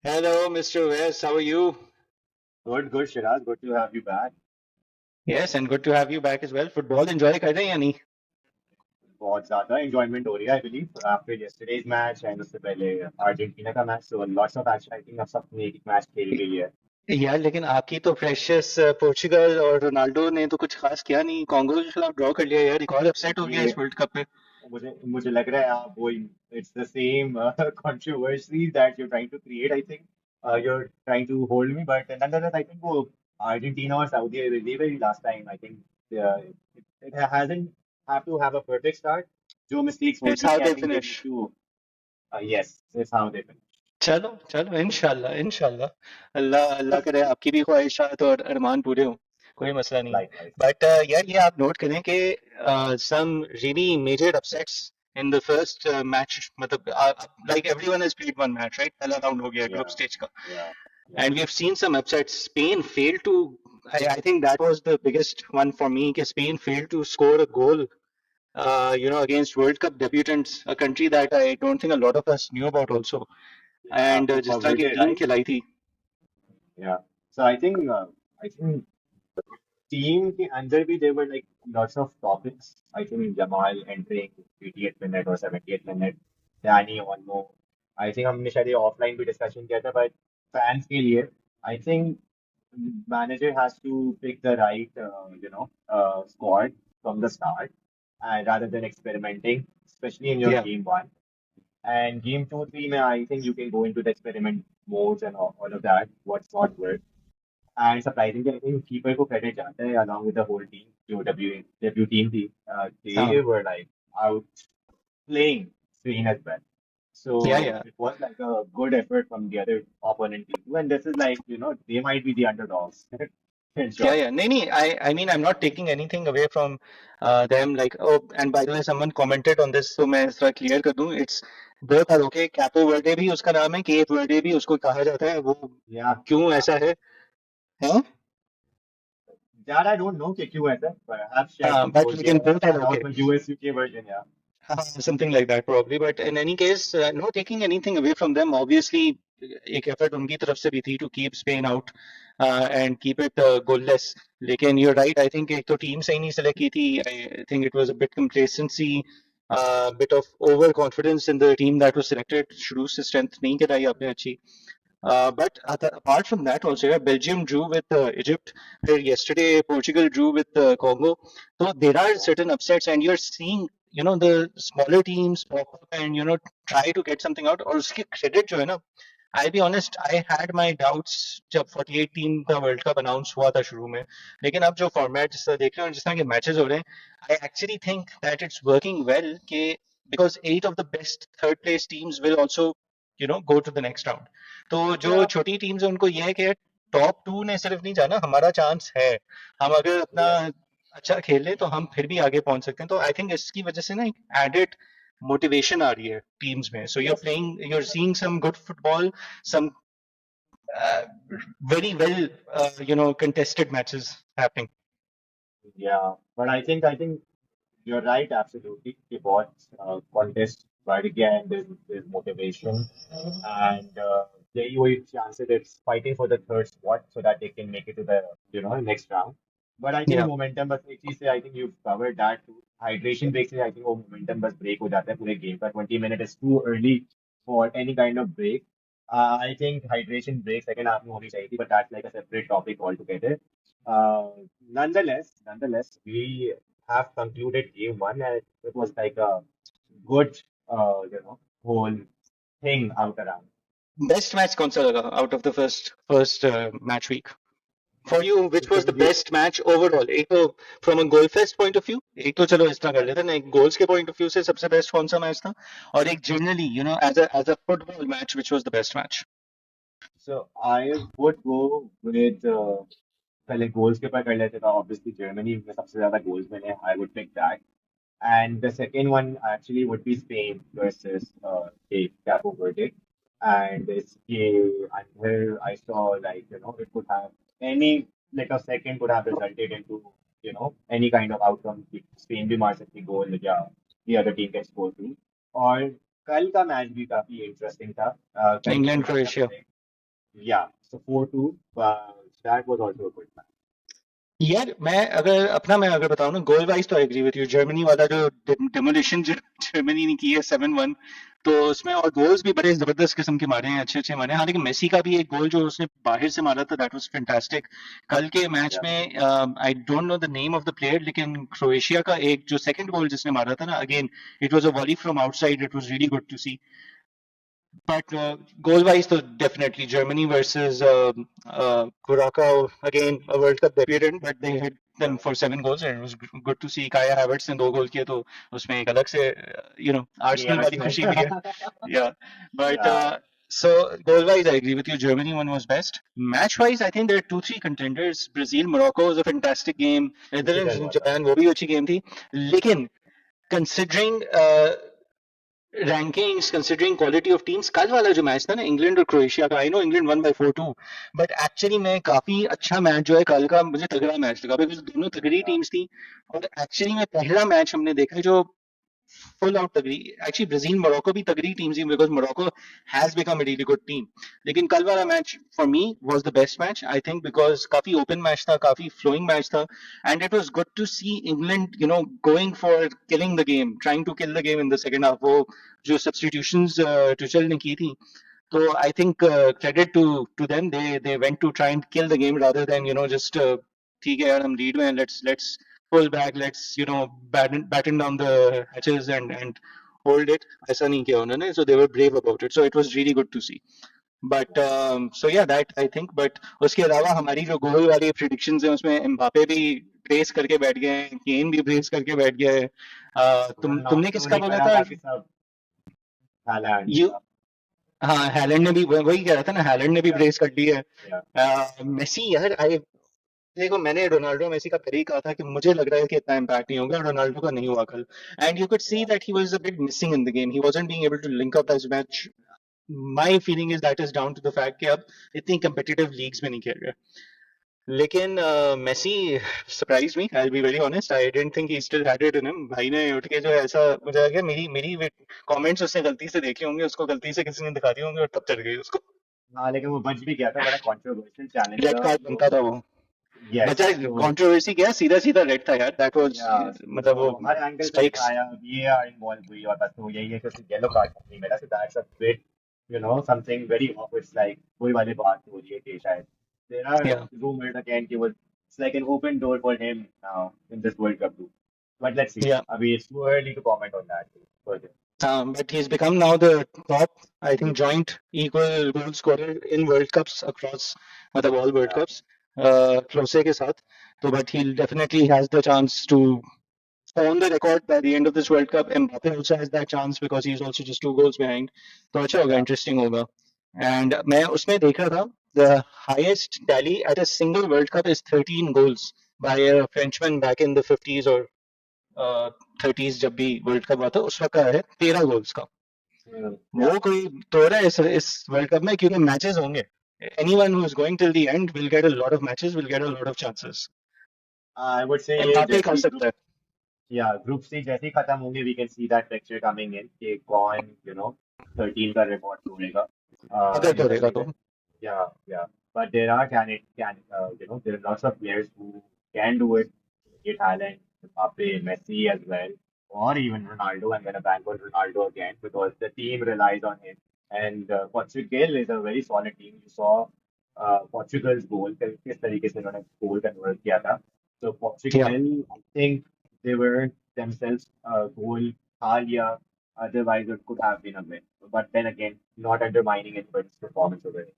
Hello, Mr. West. How are you? Good, good, Shiraz. Good to have you back. Yes, and good to have you back as well. Football enjoy कर रहे हैं या नहीं? बहुत ज्यादा enjoyment हो रही है, I believe, after yesterday's match and उससे पहले अर्जेंटीना का match. So lots of action. I think अब सबने एक मैच खेल के लिए है. यार लेकिन आपकी तो प्रेशियस पोर्चुगल और रोनाल्डो ने तो कुछ खास किया नहीं. कॉन्गो के खिलाफ ड्रॉ कर लिया यार. एक और अपसेट हो गया ये इस वर्ल्ड कप पे. मुझे मुझे लग रहा है आप वो it's the same controversy that you're trying to create. I think you're trying to hold me, but nonetheless, I think वो Argentina or Saudi Arabia last time. I think it hasn't have to have a perfect start. जो mistakes It's होती how नहीं, I they think they need finish. to. Yes, that's how they finish. चलो चलो इंशाल्लाह इंशाल्लाह अल्लाह अल्लाह करे आपकी भी ख्वाहिशात और अरमान पूरे हों. कोई मसला नहीं है. Likewise. बट यार ये आप नोट करें कि some really major upsets in the first match. मतलब like everyone has played one match, right? पहला राउंड हो गया ग्रुप Yeah, स्टेज का. yeah, yeah. And we have seen some upsets. Spain failed to. I think that was the biggest one for me. कि Spain failed to score a goal, against World Cup debutants, a country that I don't think a lot of us knew about also. And जिस तरह की Valverde, team right? खिलाई थी. Yeah. So I think team के अंदर भी there were like lots of topics. I think Jamal entering 80th minute or 70th minute, Danny Olmo. I think हमने शायद ये offline भी discussion किया था, but fans के लिए I think manager has to pick the right squad from the start, and rather than experimenting, especially in your Yeah, game one. And game two, three, mein, I think you can go into the experiment modes and all of that, what's not work. And surprisingly, I think keeper को credit जाता है along with the whole team. जो W team थी, हाँ, they were like outplaying Spain as well. yeah, So yeah. it was like a good effort from the other opponent team too. And this is like, they might be the underdogs in Yeah, short. yeah. नहीं नहीं. I mean I'm not taking anything away from them. Like, oh, and by the way, someone commented on this, so मैं थोड़ा clear कर दूं. It's both are okay. Capo Verde भी उसका नाम है, केप वर्डे भी उसको कहा जाता है. वो Yeah, क्यों yeah. ऐसा है? That I don't know कि क्यों ऐसा, perhaps शायद हाँ, कुछ but हो लेकिन गया both are okay. announcement US UK version, yeah. Something like that probably. But in any case, not taking anything away from them. Obviously, एक effort उनकी तरफ से भी थी to keep Spain out and keep it goalless. लेकिन you're right. I think एक तो team सही नहीं select की थी. I think it was a bit complacency, bit of overconfidence in the team that was selected. शुरू से strength नहीं कराई आपने अच्छी. But apart from that, also, yeah, Belgium drew with Egypt. Where yesterday, Portugal drew with Congo. So there are Yeah. certain upsets, and you're seeing, the smaller teams pop up and try to get something out. और उसके credit जो है ना, I'll be honest, I had my doubts जब 48 team का world cup announce हुआ था शुरू में. लेकिन अब जो फॉर्मेट जिस तरह देख रहे हो जिस तरह के मैचेस हो रहे हैं, I actually think that it's working well कि because 8 of the best third place teams will also go to the next round. तो जो Yeah. छोटी टीम्स है उनको यह है कि टॉप टू ने सिर्फ नहीं जाना, हमारा चांस है. हम अगर अपना Yes. अच्छा खेल ले तो हम फिर भी आगे पहुंच सकते हैं. तो आई थिंक इसकी वजह से ना एक एडेड मोटिवेशन आ रही है टीम्स में. सो Yes. you're seeing some good football, some uh, very well contested matches happening. Yeah. But I think you're right, absolutely. कि बहुत contest बढ़ गया and there's motivation and यही वही chances it's fighting for the third spot so that they can make it to the next round. But I think Yeah, momentum बस एक चीज से I think you've covered that too. Hydration break से I think वो momentum बस break हो जाता है पूरे game का. 20 minutes is too early for any kind of break. I think hydration break second half में होनी चाहिए थी, but that's like a separate topic altogether. Uh, nonetheless, we have concluded game one, and it was like a good, whole thing out around. best match कौन सा लगा out of the first match week for you? Which was the best match overall? एक तो from a goal fest point of view, एक तो चलो इस तरह कर लेते हैं ना, एक goals के point of view से सबसे best कौन सा मैच था, और एक generally as a football match, which was the best match? So I would go with पहले goals के ऊपर कर लेते तो obviously Germany में सबसे ज्यादा goals मिले. I would pick that. And the second one actually would be Spain versus Capo Verde. And it's until I saw like it could have any like a second could have resulted into any kind of outcome. Spain भी मार सकती goal या the other team can score too. और कल का match भी काफी interesting था. कल की England तुलना में Croatia. Yeah, so 4-2, that was also a good match. यार मैं अगर बताऊं ना, गोल वाइज तो I agree with you. Germany वाला जो डेमोलिशन जो जर्मनी ने की है 7-1, तो उसमें और गोल्स भी बड़े जबरदस्त किस्म के मारे हैं, अच्छे अच्छे मारे हैं। हाँ, लेकिन मेसी का भी एक गोल जो उसने बाहर से मारा था, दैट वाज फैंटास्टिक। कल के मैच Yeah, में I don't know the name of the player, लेकिन क्रोएशिया का एक जो सेकंड गोल जिसने मारा था ना, again it was a volley from outside, it was really good to see. But goal-wise, so definitely Germany versus Curacao, again a World Cup debutant, but they hit them for 7 goals, and it was good to see Kaya Havertz ने 2 गोल किए, तो उसमें एक अलग से Arsenal वाली embarrassment. खुशी भी है। Yeah, but Yeah, so goal-wise, I agree with you. Germany one was best. Match-wise, I think there are two, three contenders. Brazil, Morocco was a fantastic game. Netherlands, difficult was that. Japan, वो भी अच्छी game थी. लेकिन considering rankings, considering quality of teams, कल वाला जो match था ना इंग्लैंड और क्रोएशिया का, I know England one by 4-2, but actually में काफी अच्छा मैच जो है कल का, मुझे तगड़ा मैच लगा, बिकॉज दोनों तगड़ी Yeah, टीम्स थी। और एक्चुअली में पहला मैच हमने देखा जो full out तगड़ी, एक्चुअली ब्राजील मोरक्को भी तगड़ी टीम थी, because Morocco has become a really good team. लेकिन कल वाला yeah, match for me was the best match I think, because काफी ओपन मैच था, काफी फ्लोइंग मैच था, and it was good to see England going for killing the game, trying to kill the game in the second half. वो जो substitutions Tuchel ने की थी, तो I think credit to them. They went to try and kill the game rather than just ठीक है यार हम लीड में हैं, let's pull back, let's batten down the hatches and hold it. ऐसा नहीं किया उन्होंने, so they were brave about it. So it was really good to see. But so yeah, that I think. But उसके अलावा हमारी जो गोल वाली predictions हैं उसमें एम्बापे भी ब्रेस करके बैठ गए हैं, केन भी ब्रेस करके बैठ गया है। तुमने रोनाल्डो किसका ने बोला करा था? बाकी सब हालैंड यू का. हाँ, हैलैंड ने भी वही कह रहा था ना, हैलैंड ने भी Yeah, ब्रेस कर दी है। yeah, मेसी यार, आई देखो, मैंने रोनाल्डो मेसी का पहले ही कहा था कि मुझे लग रहा है कि इतना इम्पैक्ट नहीं होगा, रोनाल्डो का नहीं हुआ कल। And you could see yeah. That he was a bit missing in the game, he wasn't being able to link up as much. My feeling is that is down to the fact कि अब इतनी competitive leagues में नहीं खेल रहे। लेकिन Messi surprise me, I be very honest, I didn't think he still had it in him. भाई ने उठ के जो है ऐसा, मुझे लगा मेरी मेरी कमेंट्स उसने गलती से देखे होंगे, उसको गलती से किसी ने दिखा दिए होंगे और तब चढ़ गई उसको। हाँ, लेकिन वो बच भी गया था, बड़ा कंट्रोवर्शियल चैलेंज रेड था कार्ड वो. बनता था वो। यस, बचा, तो कंट्रोवर्सी क्या, सीधा सीधा रेड था यार, दैट वाज, या मतलब वो तो हर एंगल से स्ट्राइक्स। दिखाया, VAR इन्वॉल्व हुई होता तो यही है कि उसे येलो कार्ड नहीं मिला, so that's a bit, something very off, it's like वही वाली बात हो रही है कि शायद देयर आर या रूमर्स अगेन कि वो it's like an open door for him now in this world cup too, but let's see, या अभी it's too early to comment on that. but he's become now the top, I think, joint equal goal scorer in World Cups across, मतलब all World Yeah, Cups, Klose के साथ। तो but he definitely has the chance to own the record by the end of this World Cup. Mbappe also has that chance because he's also just 2 goals behind. तो अच्छा होगा, yeah, interesting होगा। And मैं उसमें देख रहा था, the highest tally at a single World Cup is 13 goals by a Frenchman back in the 50s or 30s, जब भी वर्ल्ड कप हुआ था उस वक्त का है 13 गोल्स का। yeah. वो कोई तोड़ा है इस वर्ल्ड कप में, क्योंकि मैचेस होंगे, anyone who is going till the end will get a lot of matches, will get a lot of chances. I would say ये एम्बापे जैसे कर ही सकता है। या ग्रुप सी जैसे ही खत्म होंगे, we can see that picture coming in कि कौन 13 का रिकॉर्ड तोड़ेगा. अगर इन द तोड़ेगा तो। Middle. Yeah yeah but there are there are lots of players who can do it. It Haaland, Mbappe, Messi as well, or even Ronaldo. I'm going to bank on Ronaldo again because the team relies on him. And Portugal is a very solid team. You saw Portugal's goal, किस तरीके से उन्होंने goal convert किया था. So या Portugal, I think they were themselves a goal Halia, otherwise it could have been a win. But then again, not undermining anybody's performance over it.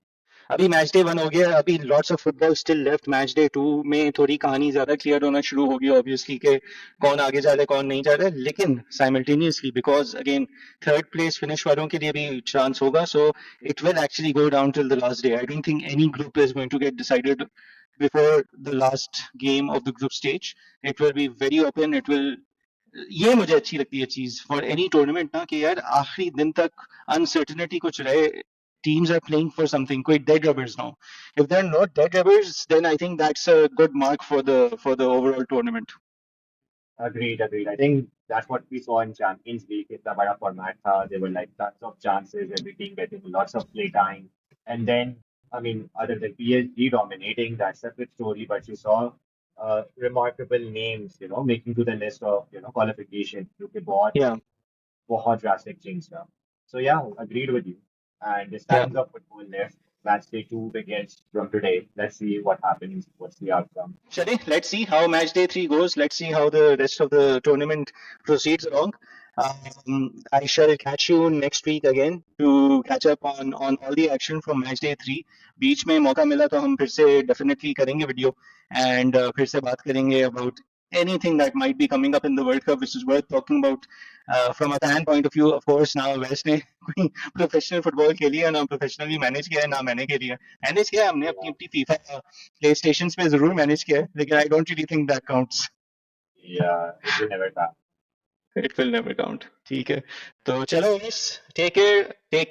अभी match day 1 हो गया, अभी lots of football still left. Match day 2 में थोड़ी कहानी ज्यादा clear होना शुरू होगी ऑब्वियसली, कि कौन आगे जा रहा है कौन नहीं जा रहा है, लेकिन simultaneously because again third place finish वालों के लिए भी चांस होगा, so it will actually go down till the last day. I don't think any group is going to get decided before the last game of the group stage. It will be very open, it will, ये मुझे अच्छी लगती है चीज for any tournament ना, कि यार आखिरी दिन तक अनसर्टेनिटी कुछ रहे, teams are playing for something, कोई dead rubbers now. If they're not dead rubbers, then I think that's a good mark for the overall tournament. Agreed. I think that's what we saw in Champions League. It's a better format. There were like tons of chances, every team getting lots of play time. And then I mean, other than PSG dominating, that's a separate story, but you saw remarkable names, making to the list of, qualification. क्योंकि Yeah, बहुत drastic change था. So yeah, agreed with you. And there's yeah. tons of football left. Match day 2 begins from today. Let's see what happens. What's the outcome? Shade, let's see how match day 3 goes. Let's see how the rest of the tournament proceeds along. I shall catch you next week again to catch up on all the action from match day 3. बीच में मौका मिला तो हम फिर से definitely करेंगे video and फिर से बात करेंगे about anything that might be coming up in the World Cup, which is worth talking about. From a fan point of view, of course, now West ने कोई professional football खेली है ना professionally manage किया है ना मैंने खेली है. Manage किया है हमने अपनी Yeah, अपनी FIFA प्ले स्टेशन पे जरूर मैनेज किया है लेकिन I don't really think that counts. yeah, it will never happen. It will never count. ठीक है तो चलो yes, take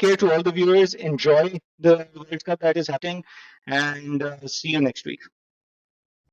care to all the viewers, enjoy the world cup that is happening and see you next week.